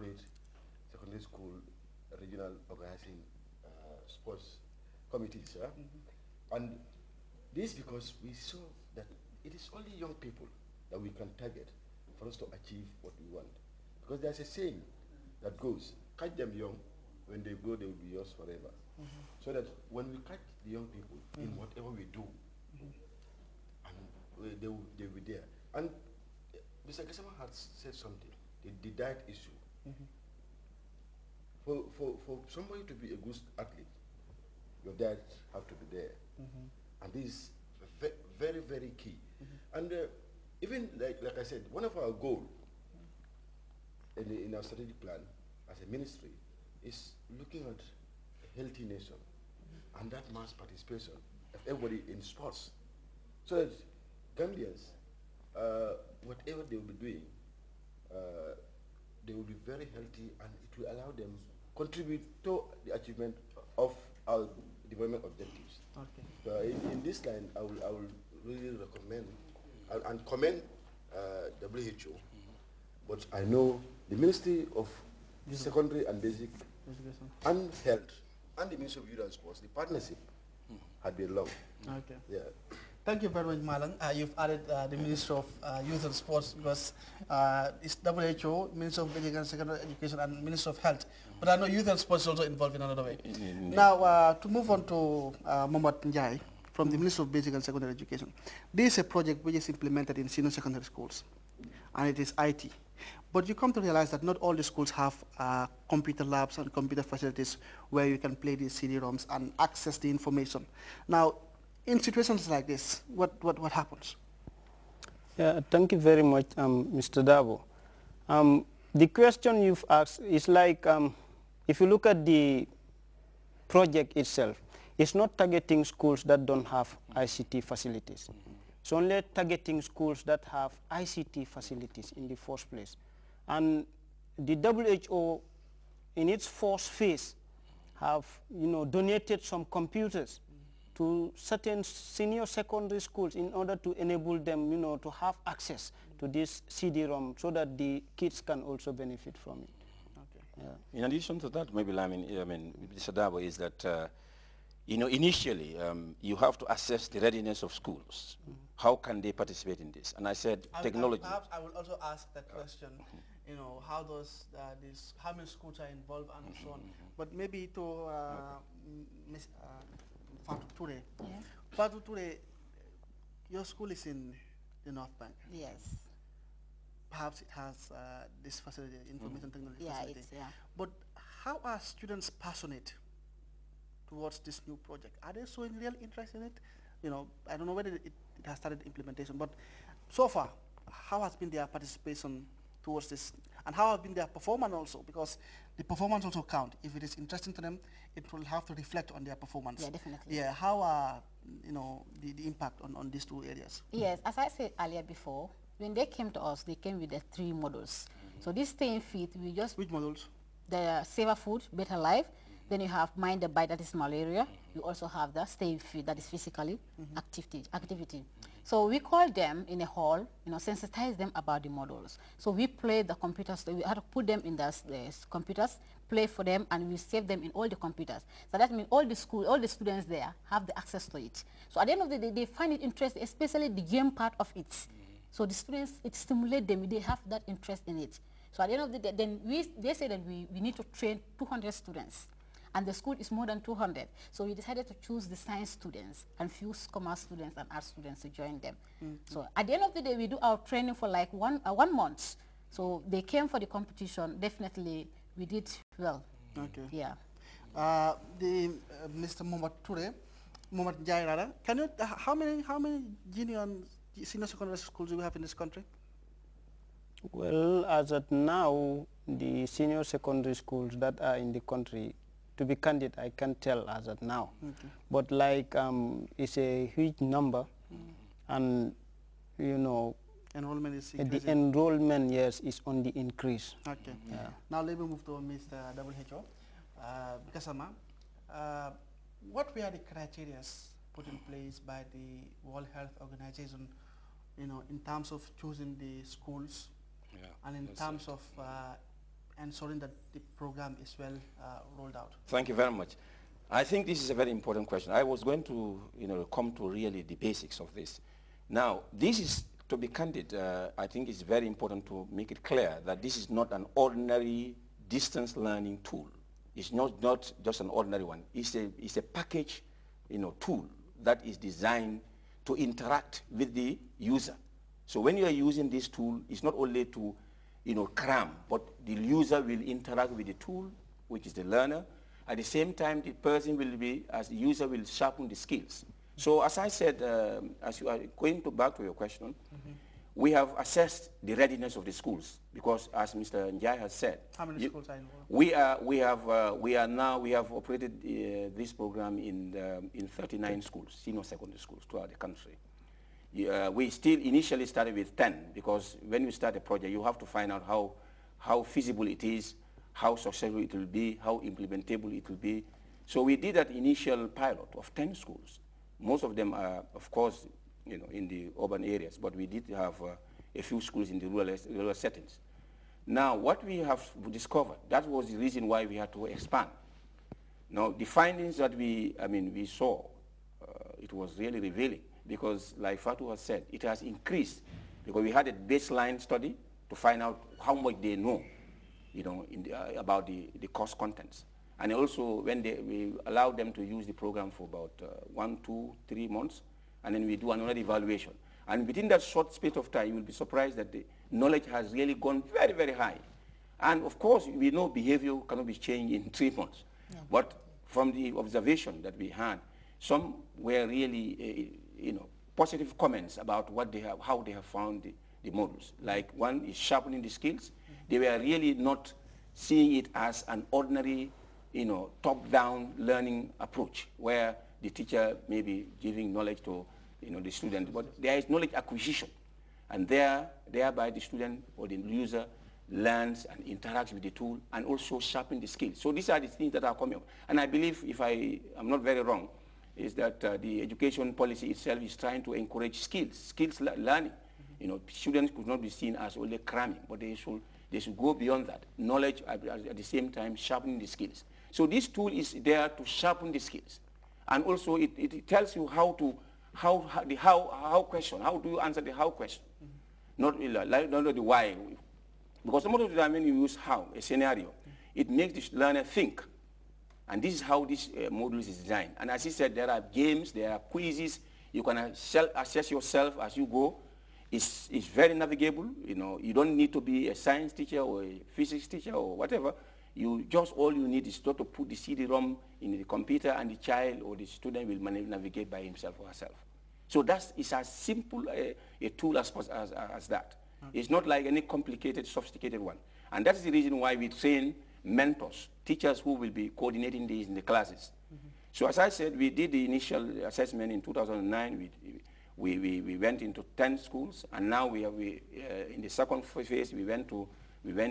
create secondary school regional organizing sports committees. And this because we saw that it is only young people that we can target for us to achieve what we want. Because there's a saying that goes, catch them young, when they grow they will be yours forever. So that when we catch the young people in whatever we do, and they will be there. And Mr. Gasama has said something, the diet issue. For somebody to be a good athlete, your diet have to be there. And this is very, very key. And even like I said, one of our goals in our strategic plan as a ministry is looking at a healthy nation and that mass participation of everybody in sports. So that Gambians, whatever they will be doing, they will be very healthy and it will allow them contribute to the achievement of our development objectives. Okay. So in this line, I will really recommend and commend WHO, but I know the Ministry of Secondary and Basic and Health and the Ministry of Youth and Sports, the partnership had been long. Okay. Yeah. Thank you very much, Malang. You've added the Ministry of Youth and Sports because it's WHO, Ministry of Basic and Secondary Education, and Ministry of Health. But I know Youth and Sports is also involved in another way. Now, to move on to Mohamed Njai from the Ministry of Basic and Secondary Education. This is a project which is implemented in senior secondary schools, and it is IT. But you come to realize that not all the schools have computer labs and computer facilities where you can play these CD-ROMs and access the information. Now, in situations like this, what happens? Yeah, thank you very much, Mr. Dabo. The question you've asked is like, if you look at the project itself, it's not targeting schools that don't have ICT facilities. It's only targeting schools that have ICT facilities in the first place. And the WHO, in its first phase, have donated some computers to certain senior secondary schools in order to enable them to have access to this CD-ROM so that the kids can also benefit from it. Okay. Yeah. In addition to that, maybe Mr. Dabo, is that initially you have to assess the readiness of schools. How can they participate in this? And I said technology. Perhaps I will also ask that question. How does how many schools are involved and so on. But maybe to Ms. Fatou Toure. Yeah. Fatou Toure, your school is in the North Bank. Yes. Perhaps it has this facility, information technology facility. Yeah. But how are students passionate towards this new project? Are they showing real interest in it? I don't know whether it has started implementation, but so far, how has been their participation towards this? And how has been their performance also? Because the performance also count. If it is interesting to them, it will have to reflect on their performance. Yeah, definitely. Yeah, how are, the impact on these two areas? Yes, as I said earlier before, when they came to us, they came with the 3 models. So this staying fit, we just... Which models? The safer food, better life. Then you have mind the bite, that is malaria. You also have the staying fit, that is physically activity. So we call them in a hall, sensitize them about the models. So we play the computers, we have to put them in the computers, play for them, and we save them in all the computers. So that means all the students there have the access to it. So at the end of the day, they find it interesting, especially the game part of it. So the students, it stimulates them, they have that interest in it. So at the end of the day, then they say that we need to train 200 students. And the school is more than 200. So we decided to choose the science students and few commerce students and art students to join them. So at the end of the day, we do our training for like one month. So they came for the competition. Definitely, we did well. Okay. Yeah. Mr. Mohamed Toure, Mohamed Njai rather, can you, how many junior and senior secondary schools do we have in this country? Well, as of now, the senior secondary schools that are in the country, to be candid, I can't tell as of now. Okay. But like, it's a huge number, and enrollment is increasing. the enrollment, yes, is on the increase. Okay. Yeah. Now let me move to Mr. WHO. Gasama, what were the criteria put in place by the World Health Organization, in terms of choosing the schools, and in terms of ensuring that the program is well rolled out? Thank you very much. I think this is a very important question. I was going to, come to really the basics of this. Now, this is, to be candid, I think it's very important to make it clear that this is not an ordinary distance learning tool. It's not just an ordinary one. It's a package, tool that is designed to interact with the user. So when you are using this tool, it's not only to, cram, but the user will interact with the tool, which is the learner. At the same time, the person will be, as the user will sharpen the skills. So as I said, as you are going back to your question, we have assessed the readiness of the schools because, as Mr. Njai has said, how many schools are involved? We have operated this program in 39 schools, senior secondary schools throughout the country. We still initially started with 10 because when you start a project, you have to find out how feasible it is, how successful it will be, how implementable it will be. So we did that initial pilot of 10 schools. Most of them are, of course, in the urban areas, but we did have a few schools in the rural settings. Now, what we have discovered, that was the reason why we had to expand. Now, the findings that we saw, it was really revealing because, like Fatou has said, it has increased because we had a baseline study to find out how much they know, about the course contents. And also, when we allowed them to use the program for about 1, 2, 3 months, and then we do another evaluation. And within that short space of time, you will be surprised that the knowledge has really gone very, very high. And of course, we know behavior cannot be changed in 3 months. Yeah. But from the observation that we had, some were really, positive comments about what they have, how they have found the models. Like one is sharpening the skills. They were really not seeing it as an ordinary, top-down learning approach where the teacher may be giving knowledge to, the student, but there is knowledge acquisition. And thereby the student or the user learns and interacts with the tool and also sharpens the skills. So these are the things that are coming up. And I believe, if I am not very wrong, is that the education policy itself is trying to encourage skills learning. Students could not be seen as only cramming, but they should go beyond that. Knowledge at the same time sharpening the skills. So this tool is there to sharpen the skills. And also it tells you how do you answer the how question? Not the why. Because some of the time when you use how, a scenario, it makes the learner think. And this is how this module is designed. And as he said, there are games, there are quizzes. You can assess yourself as you go. It's very navigable. You don't need to be a science teacher or a physics teacher or whatever. All you need is just to put the CD-ROM in the computer, and the child or the student will navigate by himself or herself. So it's as simple a tool as that. Okay. It's not like any complicated, sophisticated one. And that's the reason why we train mentors, teachers who will be coordinating these in the classes. So as I said, we did the initial assessment in 2009. We went into 10 schools, and now in the second phase we went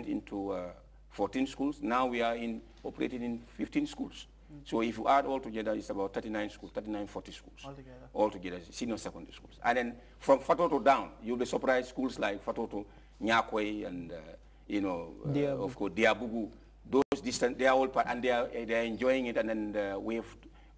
into 14 schools. Now we are operating in 15 schools. So if you add all together, it's about 39 schools, 40 schools. Altogether, senior secondary schools. And then from Fatoto down, you'll be surprised schools like Fatoto, Nyakwe, and of course Diabugu. Those distant, they are all part, and they are enjoying it. And then we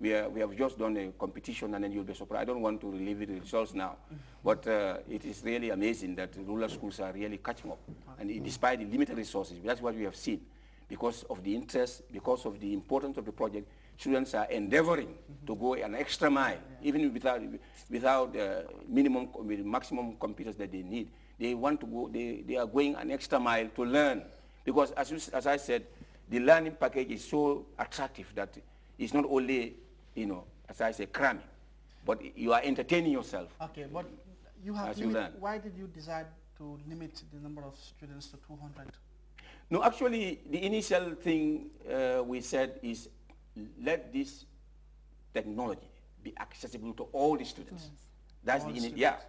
have just done a competition, and then you'll be surprised. I don't want to relieve the results now, but it is really amazing that rural schools are really catching up. And despite the limited resources, that's what we have seen. Because of the interest, because of the importance of the project, students are endeavoring to go an extra mile, even without maximum computers that they need. They want to go, they are going an extra mile to learn. Because as I said, the learning package is so attractive that it's not only, as I say, cramming, but you are entertaining yourself. Okay, but why did you decide to limit the number of students to 200? No, actually, the initial thing we said is let this technology be accessible to all the students. Yes.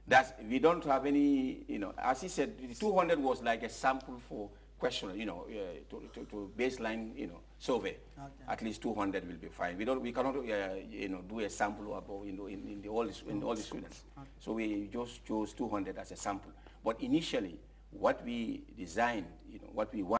That's we don't have any, as he said, the 200 was like a sample for question, to baseline, survey. Okay. At least 200 will be fine. We cannot, do a sample about, in all the students. Okay. So we just chose 200 as a sample. But initially, what we designed, what we want.